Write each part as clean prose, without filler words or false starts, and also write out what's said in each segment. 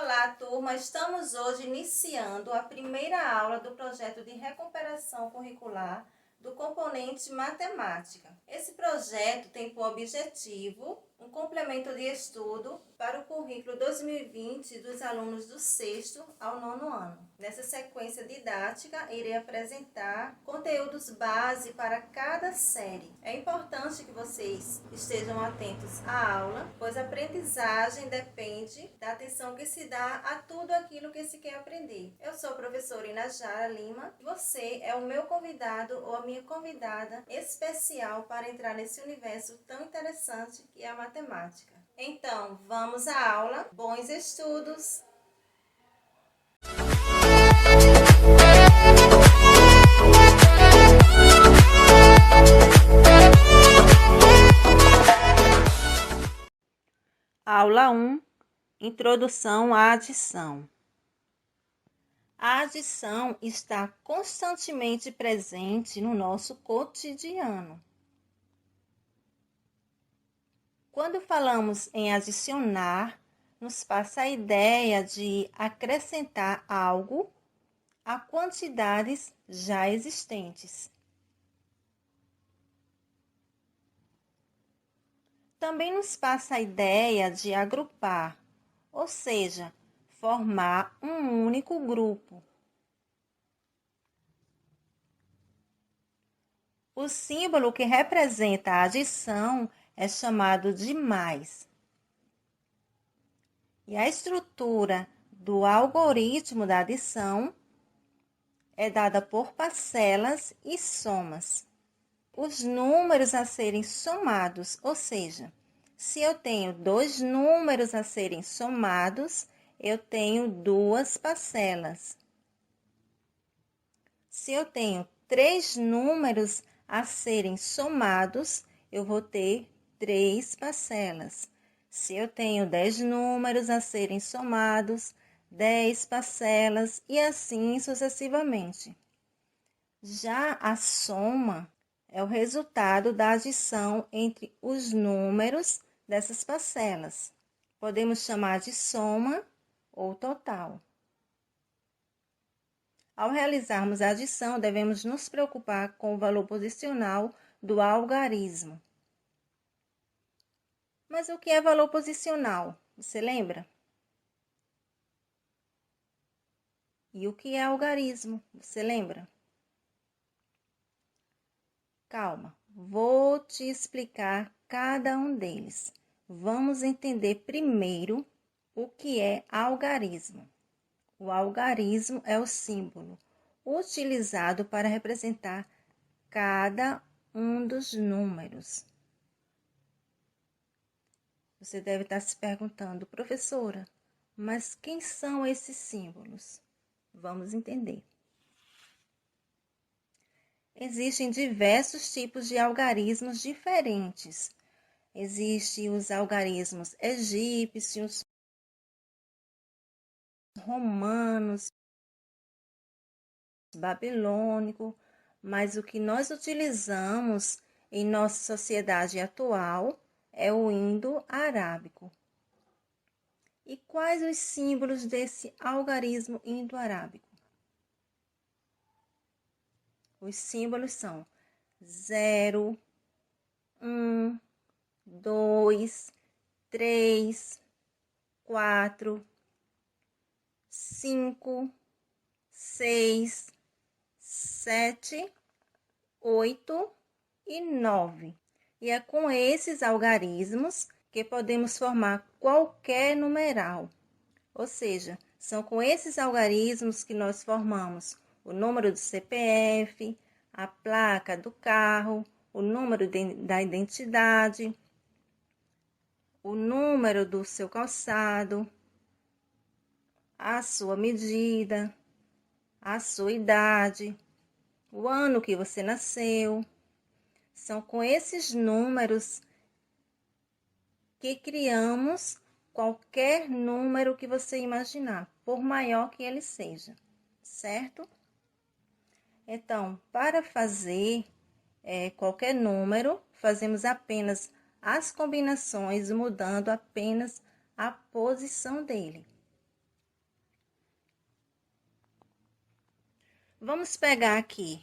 Olá, turma! Estamos hoje iniciando a primeira aula do projeto de recuperação curricular do componente matemática. Esse projeto tem por objetivo um complemento de estudo para o currículo 2020 dos alunos do 6º ao 9º ano. Nessa sequência didática, irei apresentar conteúdos base para cada série. É importante que vocês estejam atentos à aula, pois a aprendizagem depende da atenção que se dá a tudo aquilo que se quer aprender. Eu sou a professora Inajara Lima, você é o meu convidado ou a minha convidada especial para entrar nesse universo tão interessante que é a matemática. Então, vamos à aula. Bons estudos! Aula 1. Introdução à adição. A adição está constantemente presente no nosso cotidiano. Quando falamos em adicionar, nos passa a ideia de acrescentar algo a quantidades já existentes. Também nos passa a ideia de agrupar, ou seja, formar um único grupo. O símbolo que representa a adição é chamado de mais. E a estrutura do algoritmo da adição é dada por parcelas e somas. Os números a serem somados, ou seja, se eu tenho 2 números a serem somados, eu tenho 2 parcelas. Se eu tenho 3 números a serem somados, eu vou ter 3 parcelas. Se eu tenho 10 números a serem somados, 10 parcelas e assim sucessivamente. Já a soma é o resultado da adição entre os números dessas parcelas. Podemos chamar de soma ou total. Ao realizarmos a adição, devemos nos preocupar com o valor posicional do algarismo. Mas o que é valor posicional? Você lembra? E o que é algarismo? Você lembra? Calma, vou te explicar cada um deles. Vamos entender primeiro o que é algarismo. O algarismo é o símbolo utilizado para representar cada um dos números. Você deve estar se perguntando, professora, mas quem são esses símbolos? Vamos entender. Existem diversos tipos de algarismos diferentes. Existem os algarismos egípcios, romanos, babilônico, mas o que nós utilizamos em nossa sociedade atual é o indo-arábico. E quais os símbolos desse algarismo indo-arábico? Os símbolos são 0, 1, 2, 3, 4, 5, 6, 7, 8 e 9. E é com esses algarismos que podemos formar qualquer numeral. Ou seja, são com esses algarismos que nós formamos o número do CPF, a placa do carro, o número da identidade, o número do seu calçado, a sua medida, a sua idade, o ano que você nasceu. São com esses números que criamos qualquer número que você imaginar, por maior que ele seja, certo? Então, para fazer qualquer número, fazemos apenas as combinações, mudando apenas a posição dele. Vamos pegar aqui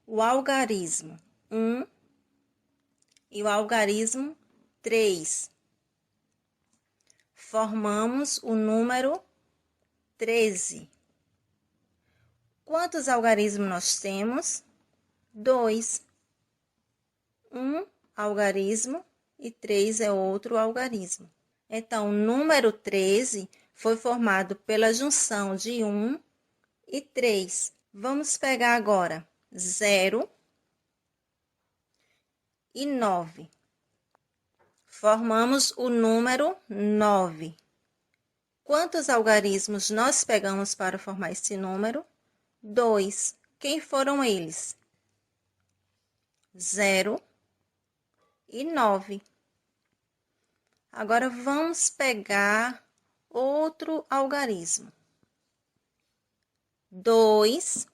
o algarismo 1 e o algarismo 3. Formamos o número 13. Quantos algarismos nós temos? 2. Um algarismo e 3 é outro algarismo. Então, o número 13 foi formado pela junção de 1 e 3. Vamos pegar agora 0 e 9. Formamos o número 9. Quantos algarismos nós pegamos para formar esse número? 2. Quem foram eles? 0 e 9. Agora vamos pegar outro algarismo. 2,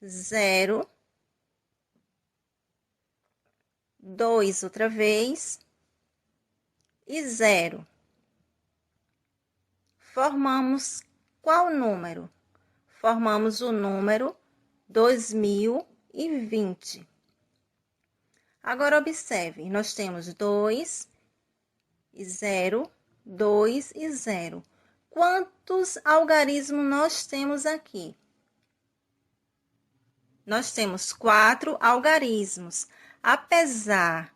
0, 2 outra vez e 0. Formamos qual número? Formamos o número 2020. Agora observe, nós temos 2 e 0, 2 e 0. Quantos algarismos nós temos aqui? Nós temos 4 algarismos. Apesar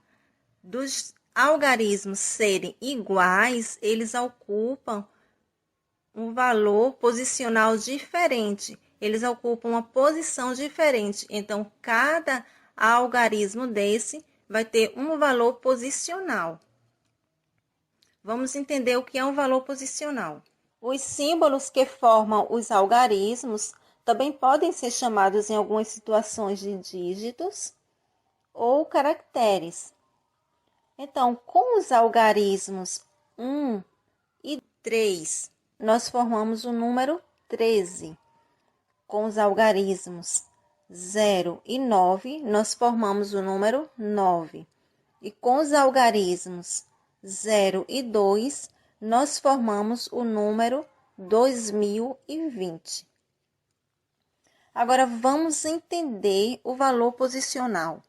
dos algarismos serem iguais, eles ocupam um valor posicional diferente. Eles ocupam uma posição diferente. Então, cada algarismo desse vai ter um valor posicional. Vamos entender o que é um valor posicional. Os símbolos que formam os algarismos também podem ser chamados em algumas situações de dígitos ou caracteres. Então, com os algarismos 1 e 3, nós formamos o número 13. Com os algarismos 0 e 9, nós formamos o número 9. E com os algarismos 0 e 2, nós formamos o número 2020. Agora, vamos entender o valor posicional.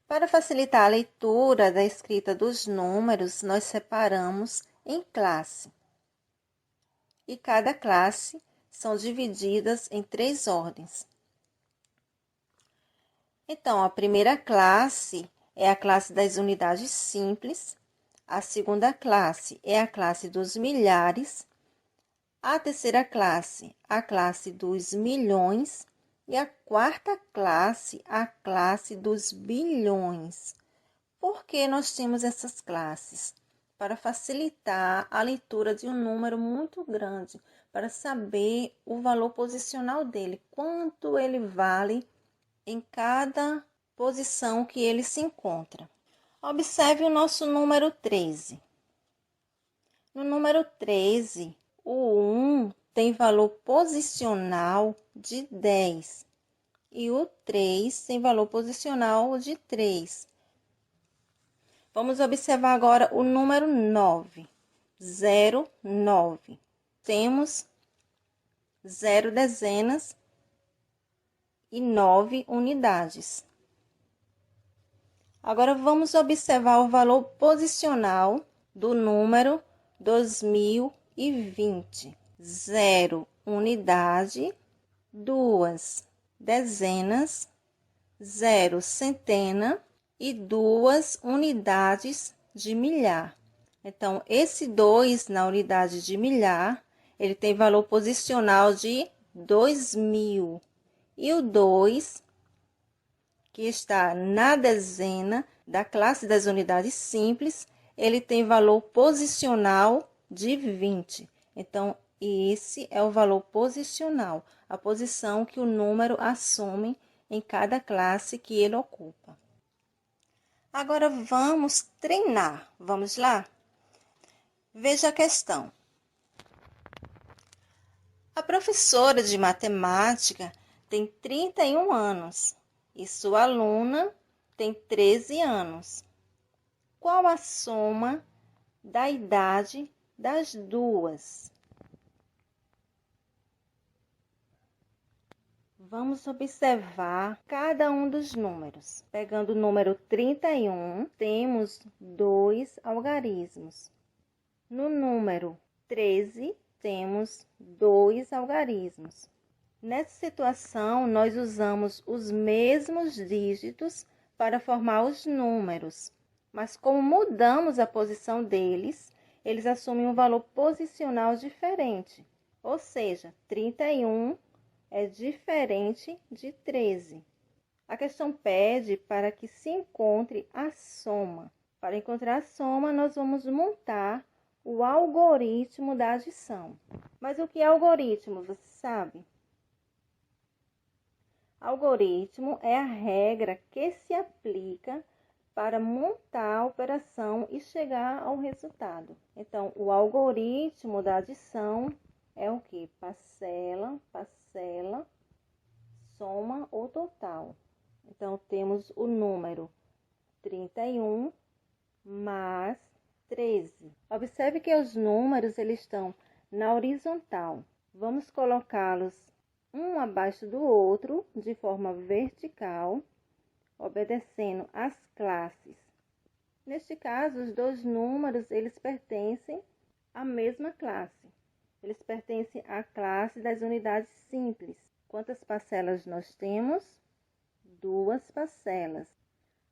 Para facilitar a leitura da escrita dos números, nós separamos em classe. E cada classe são divididas em 3 ordens. Então, a primeira classe é a classe das unidades simples, a segunda classe é a classe dos milhares, a terceira classe, a classe dos milhões, e a quarta classe, a classe dos bilhões. Por que nós temos essas classes? Para facilitar a leitura de um número muito grande, para saber o valor posicional dele, quanto ele vale em cada posição que ele se encontra. Observe o nosso número 13. No número 13, o 1 tem valor posicional de 10 e o 3 tem valor posicional de 3. Vamos observar agora o número 9, 0, 9. Temos 0 dezenas e 9 unidades. Agora vamos observar o valor posicional do número 2020. 0 unidade, 2 dezenas, 0 centena e 2 unidades de milhar. Então, esse 2 na unidade de milhar, ele tem valor posicional de 2000. E o 2, que está na dezena da classe das unidades simples, ele tem valor posicional de 20. Então, esse é o valor posicional, a posição que o número assume em cada classe que ele ocupa. Agora vamos treinar. Vamos lá? Veja a questão. A professora de matemática tem 31 anos e sua aluna tem 13 anos. Qual a soma da idade das duas? Vamos observar cada um dos números. Pegando o número 31, temos 2 algarismos. No número 13, temos 2 algarismos. Nessa situação, nós usamos os mesmos dígitos para formar os números, mas como mudamos a posição deles, eles assumem um valor posicional diferente. Ou seja, 31 é diferente de 13. A questão pede para que se encontre a soma. Para encontrar a soma, nós vamos montar o algoritmo da adição. Mas o que é algoritmo, você sabe? Algoritmo é a regra que se aplica para montar a operação e chegar ao resultado. Então, o algoritmo da adição é o que? Parcela, parcela, soma ou total. Então, temos o número 31 mais 13. Observe que os números eles estão na horizontal. Vamos colocá-los um abaixo do outro de forma vertical, obedecendo às classes. Neste caso, os dois números eles pertencem à mesma classe. Eles pertencem à classe das unidades simples. Quantas parcelas nós temos? 2 parcelas.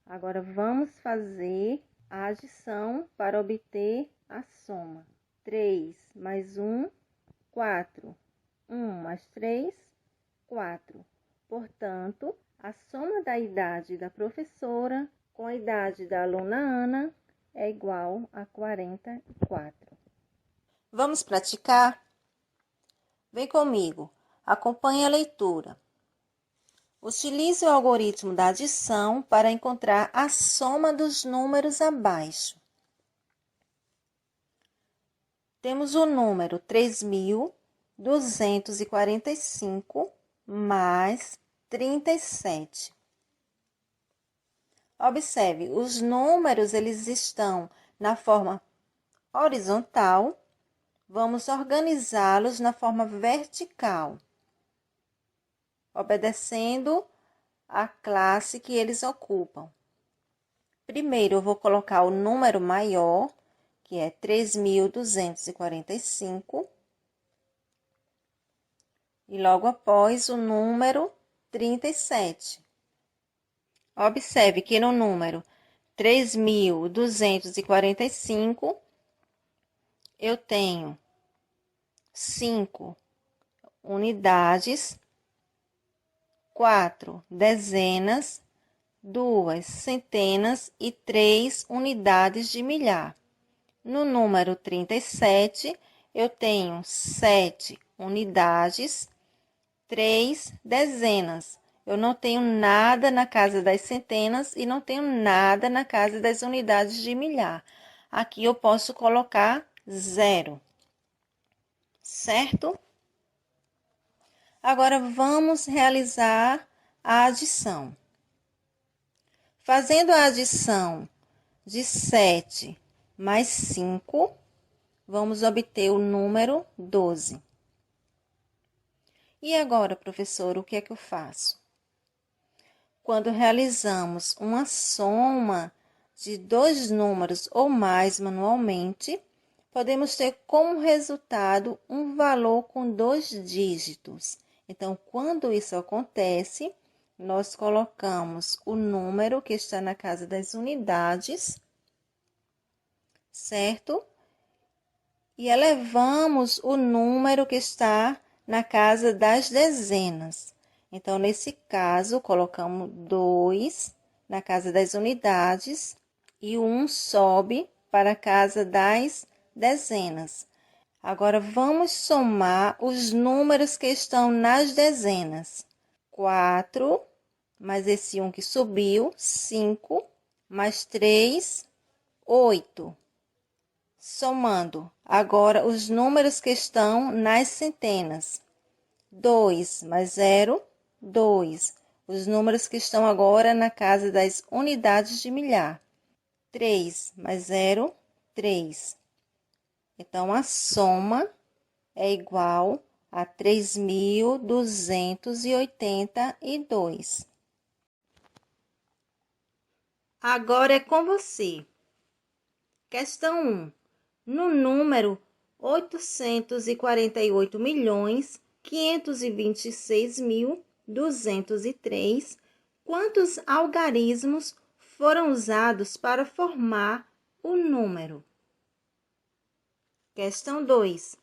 Agora, vamos fazer a adição para obter a soma. 3 mais 1, 4. 1 mais 3, 4. Portanto, a soma da idade da professora com a idade da aluna Ana é igual a 44. Vamos praticar? Vem comigo, acompanhe a leitura. Utilize o algoritmo da adição para encontrar a soma dos números abaixo. Temos o número 3.245 mais 37. Observe, os números eles estão na forma horizontal. Vamos organizá-los na forma vertical, obedecendo a classe que eles ocupam. Primeiro, eu vou colocar o número maior, que é 3.245, e logo após o número 37. Observe que no número 3.245, eu tenho 5 unidades, 4 dezenas, 2 centenas e 3 unidades de milhar. No número 37, eu tenho 7 unidades, 3 dezenas. Eu não tenho nada na casa das centenas e não tenho nada na casa das unidades de milhar. Aqui eu posso colocar 0, certo? Agora, vamos realizar a adição. Fazendo a adição de 7 mais 5, vamos obter o número 12. E agora, professor, o que é que eu faço? Quando realizamos uma soma de 2 números ou mais manualmente, podemos ter como resultado um valor com 2 dígitos. Então, quando isso acontece, nós colocamos o número que está na casa das unidades, certo? E elevamos o número que está na casa das dezenas. Então, nesse caso, colocamos 2 na casa das unidades e o 1 sobe para a casa das dezenas. Agora, vamos somar os números que estão nas dezenas. 4, mais esse 1 que subiu, 5, mais 3, 8. Somando agora os números que estão nas centenas. 2 mais 0, 2. Os números que estão agora na casa das unidades de milhar. 3 mais 0, 3. Então, a soma é igual a 3.282. Agora é com você. Questão 1. No número 848.526.203, quantos algarismos foram usados para formar o número? Questão 2.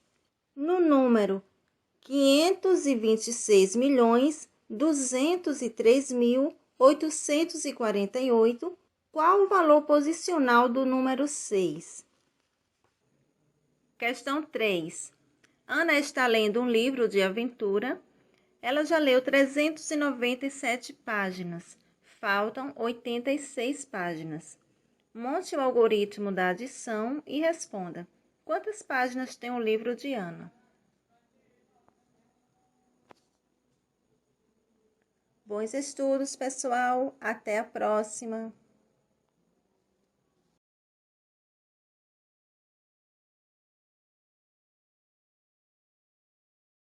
No número 526.203.848, qual o valor posicional do número 6? Questão 3. Ana está lendo um livro de aventura. Ela já leu 397 páginas. Faltam 86 páginas. Monte o algoritmo da adição e responda: quantas páginas tem o livro de Ana? Bons estudos, pessoal. Até a próxima.